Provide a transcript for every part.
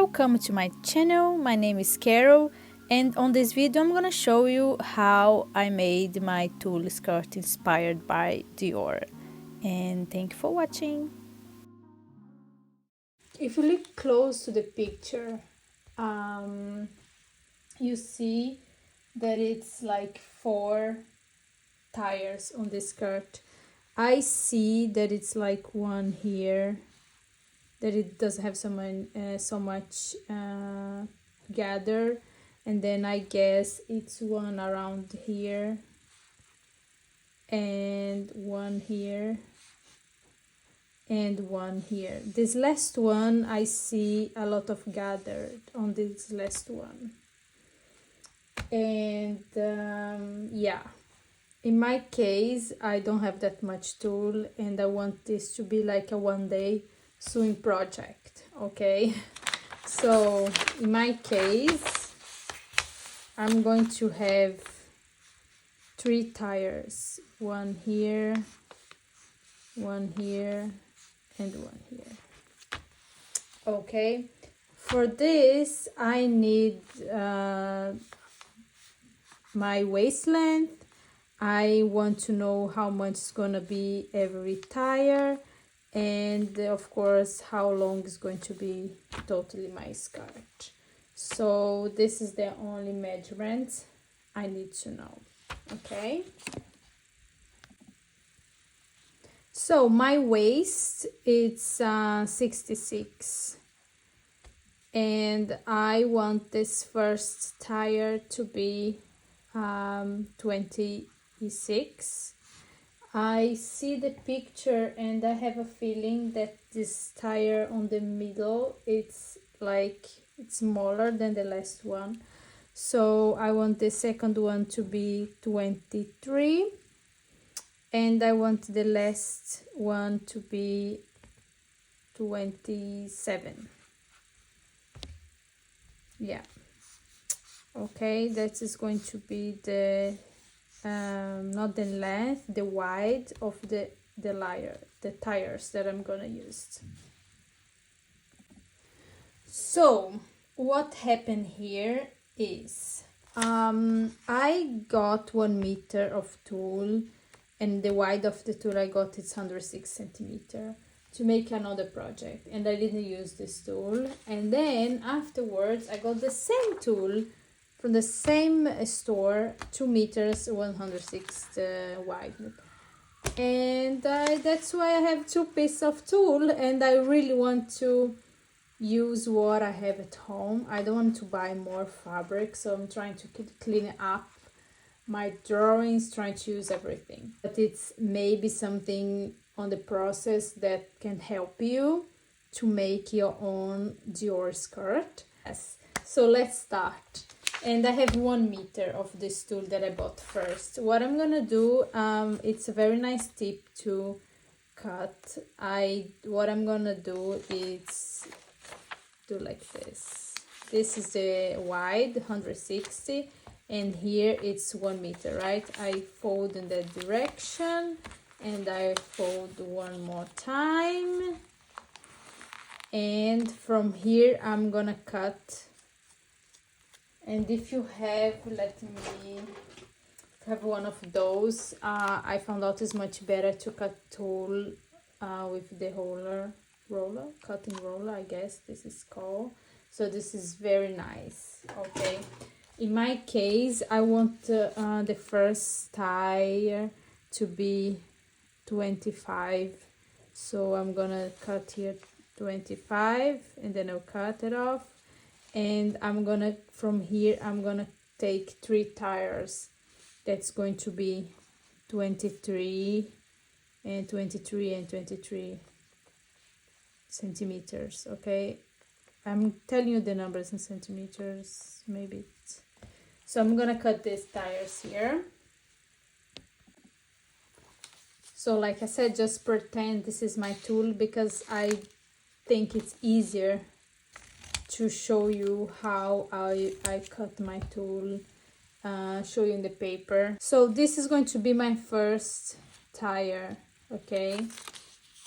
Welcome to my channel. My name is Carol, and on this video I'm gonna show you how I made my tulle skirt inspired by Dior. And thank you for watching. If you look close to the picture, you see that it's like 4 tires on the skirt. I see that it's like one here, that it doesn't have so much gather, and then I guess it's one around here and one here and one here. This last one I see a lot of gathered on this last one, and yeah, in my case I don't have that much tulle and I want this to be like a one-day sewing project. Okay, so in my case I'm going to have 3 tires, one here, one here, and one here. Okay, for this I need my waist length. I want to know how much is gonna be every tire, and of course how long is going to be totally my skirt. So this is the only measurement I need to know. Okay, so my waist, it's 66, and I want this first tire to be 26. I see the picture and I have a feeling that this tire on the middle, it's smaller than the last one. So I want the second one to be 23, and I want the last one to be 27. Yeah. Okay, that is going to be the not the length, the width of the tires that I'm gonna use. So what happened here is I got 1 meter of tulle, and the width of the tulle I got is 106 centimeter to make another project, and I didn't use this tulle. And then afterwards I got the same tulle from the same store, 2 meters, 106 wide, and that's why I have 2 pieces of tulle, and I really want to use what I have at home. I don't want to buy more fabric, so I'm trying to clean up my drawings, trying to use everything. But it's maybe something on the process that can help you to make your own Dior skirt. Yes. So let's start. And I have 1 meter of this tulle that I bought first. What I'm gonna do, it's a very nice tip to cut. What I'm gonna do is do like this. This is the wide 160, and here it's 1 meter, right? I fold in that direction and I fold one more time, and from here I'm gonna cut. And if you have, have one of those, I found out it's much better to cut tulle with the cutting roller, I guess this is called. So this is very nice. Okay, in my case I want the first tire to be 25, so I'm gonna cut here 25, and then I'll cut it off, and from here I'm gonna take 3 tires. That's going to be 23 and 23 and 23 centimeters. Okay, I'm telling you the numbers in centimeters, maybe. So I'm gonna cut these tires here. So like I said, just pretend this is my tulle, because I think it's easier to show you how I cut my tulle, show you in the paper. So this is going to be my first tire. Okay,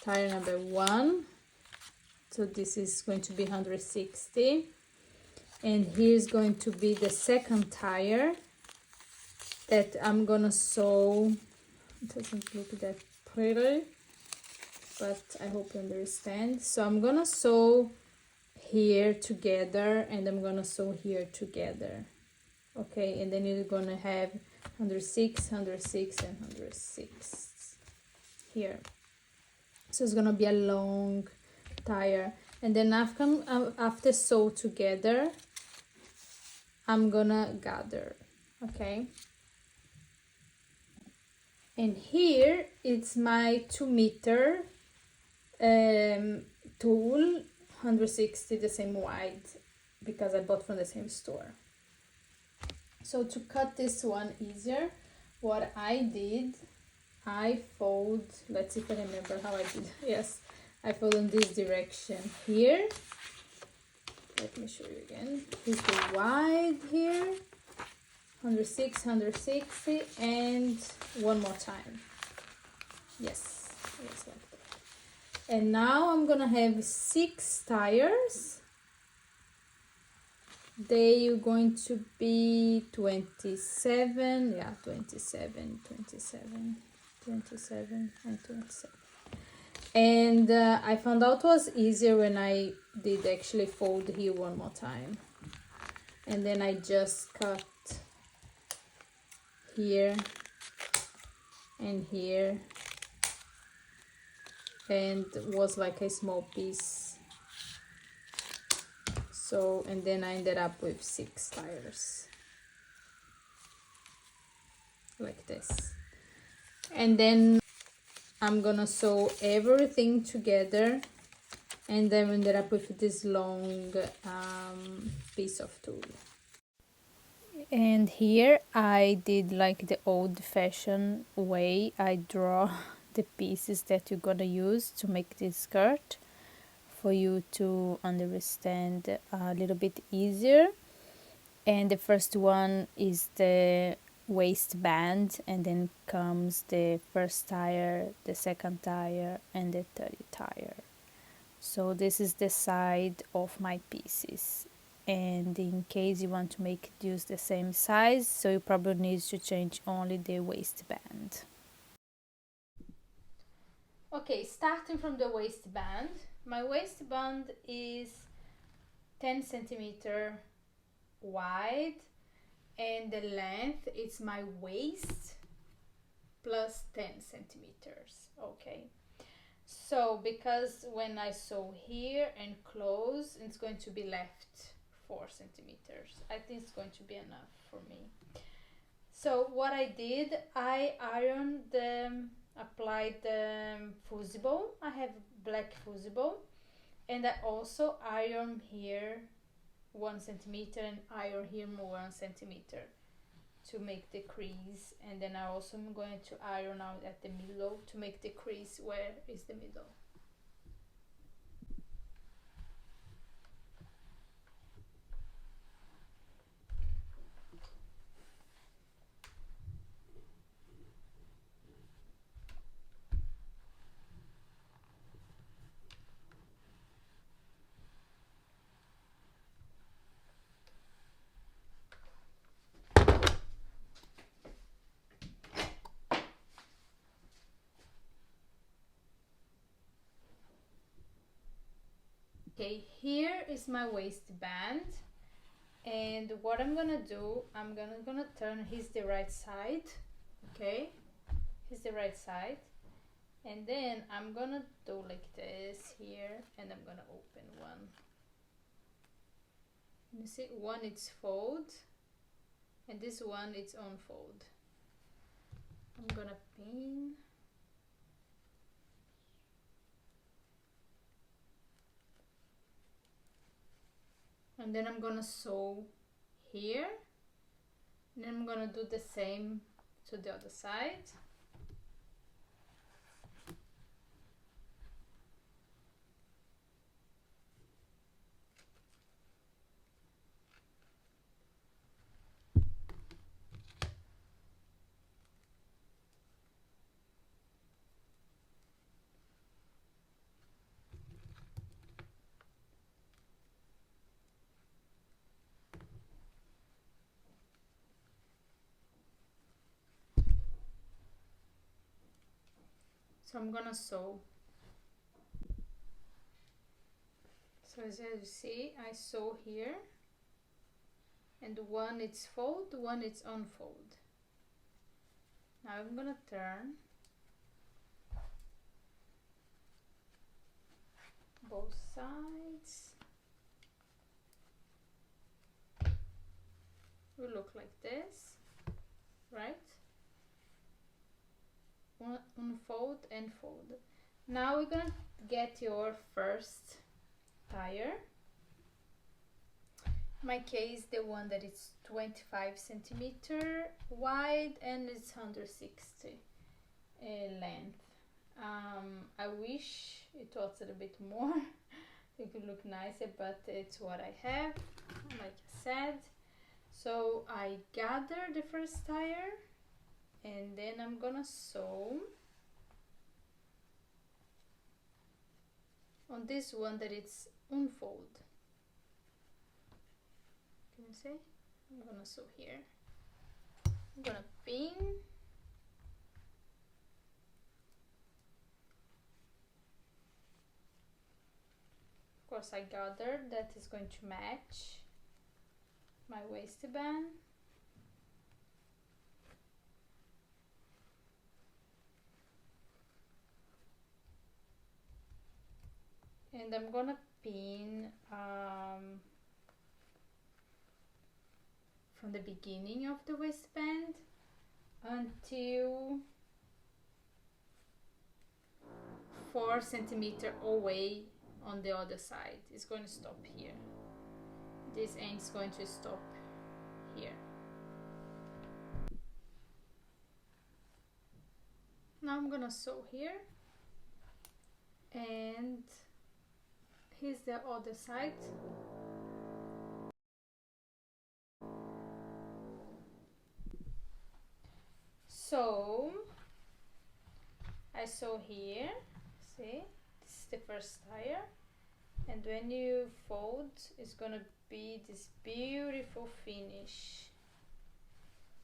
tire number 1, So this is going to be 160. And here's going to be the second tire that I'm gonna sew. It doesn't look that pretty, but I hope you understand. So I'm gonna sew here together, and I'm gonna sew here together. Okay, and then you're gonna have 106, 106, and 106 here. So it's gonna be a long tire, and then after sew together, I'm gonna gather. Okay, and here it's my 2 meter tool, 160, the same wide, because I bought from the same store. So to cut this one easier, what I did, I fold, let's see if I remember how I did. Yes, I fold in this direction here. Let me show you again. Here's the wide here, 106, 160, and one more time. Yes, like that. And now I'm gonna have 6 tires. They are going to be 27, yeah, 27, 27, 27, and 27. And I found out it was easier when I did actually fold here one more time. And then I just cut here and here, and was like a small piece. So, and then I ended up with 6 tires like this. And then I'm gonna sew everything together, and then ended up with this long piece of tulle. And here I did like the old-fashioned way. I draw the pieces that you're gonna use to make this skirt, for you to understand a little bit easier. And the first one is the waistband, and then comes the first tire, the second tire, and the third tire. So this is the side of my pieces, and in case you want to make it use the same size, so you probably need to change only the waistband. Okay, starting from the waistband, my waistband is 10 centimeter wide, and the length is my waist plus 10 centimeters. Okay, so because when I sew here and close, it's going to be left 4 centimeters. I think it's going to be enough for me. So what I did, I ironed them, applied the fusible. I have black fusible, and I also iron here 1 centimeter and iron here 1 centimeter to make the crease. And then I also am going to iron out at the middle to make the crease where is the middle. Okay, here is my waistband, and what I'm gonna do, I'm gonna turn, here's the right side, okay, here's the right side, and then I'm gonna do like this here, and I'm gonna open one. You see, one it's fold, and this one it's unfold. I'm gonna pin. And then I'm gonna sew here, and then I'm gonna do the same to the other side. So I'm gonna sew. So as you see, I sew here, and one it's fold, one it's unfold. Now I'm gonna turn both sides. Will look like this, right? Unfold and fold. Now we're gonna get your first tire. In my case, the one that is 25 centimeter wide and it's 160 length. I wish it was a little bit more. It could look nicer, but it's what I have, like I said. So I gather the first tire, and then I'm gonna sew on this one that it's unfold. Can you see? I'm gonna sew here. I'm gonna pin. Of course, I gathered that is going to match my waistband. And I'm gonna pin from the beginning of the waistband until 4 centimeters away on the other side. It's going to stop here. This end is going to stop here. Now I'm gonna sew here, and here's the other side. So I sew here, see, this is the first tire, and when you fold, it's gonna be this beautiful finish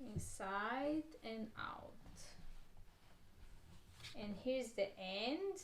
inside and out. And here's the end.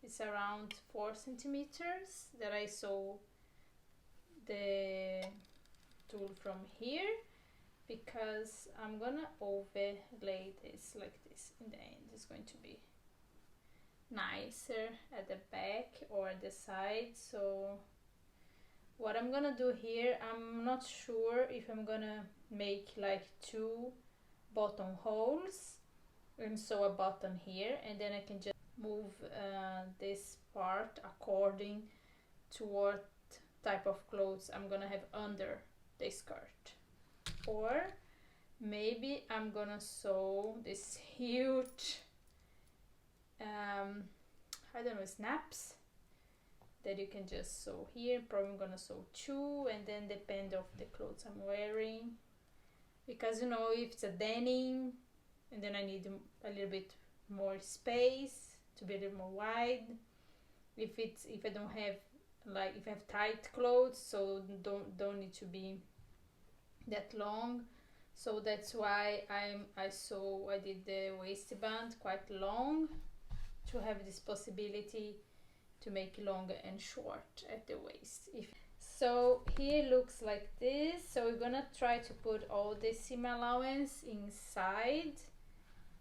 It's around 4 centimeters that I sew the tulle from here, because I'm gonna overlay this like this in the end. It's going to be nicer at the back or at the side. So what I'm gonna do here, I'm not sure if I'm gonna make like 2 buttonholes and sew a button here, and then I can just move this part according to what type of clothes I'm gonna have under the skirt. Or maybe I'm gonna sew this huge I don't know, snaps that you can just sew here. Probably I'm gonna sew 2, and then depend of the clothes I'm wearing, because you know, if it's a denim, and then I need a little bit more space to be a little more wide. If I don't have, like, if I have tight clothes, so don't need to be that long. So that's why I did the waistband quite long, to have this possibility to make longer and short at the waist. So here looks like this. So we're gonna try to put all the seam allowance inside,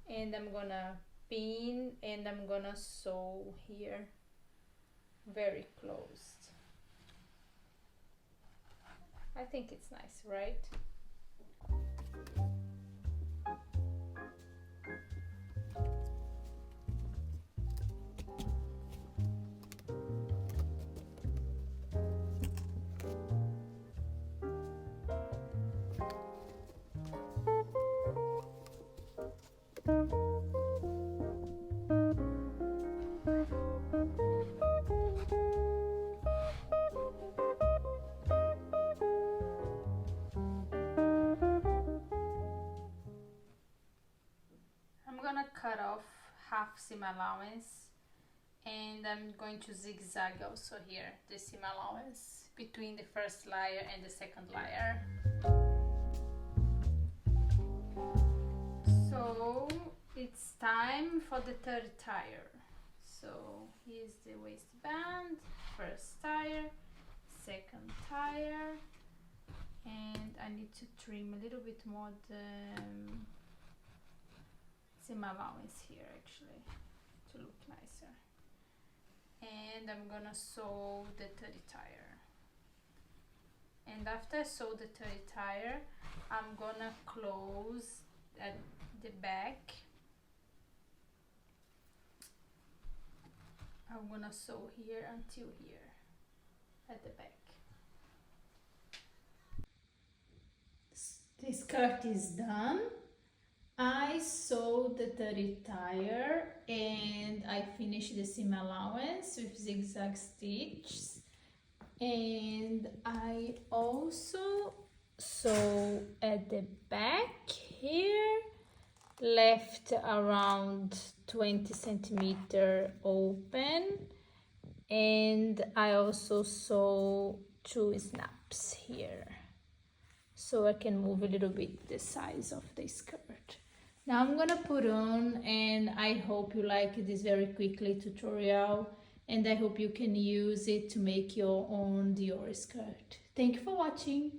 and I'm gonna pin, and I'm gonna sew here very close. I think it's nice, right? Cut off half seam allowance, and I'm going to zigzag also here the seam allowance between the first layer and the second layer. So it's time for the third tire. So here's the waistband, first tire, second tire, and I need to trim a little bit more the seam allowance here actually to look nicer. And I'm gonna sew the 30 tire. And after I sew the 30 tire, I'm gonna close at the back. I'm gonna sew here until here at the back. The skirt is done. I sewed the 30 tire and I finished the seam allowance with zigzag stitches, and I also sew at the back here, left around 20 centimeter open, and I also sew 2 snaps here so I can move a little bit the size of the skirt. Now I'm gonna put on, and I hope you like this very quickly tutorial, and I hope you can use it to make your own Dior skirt. Thank you for watching.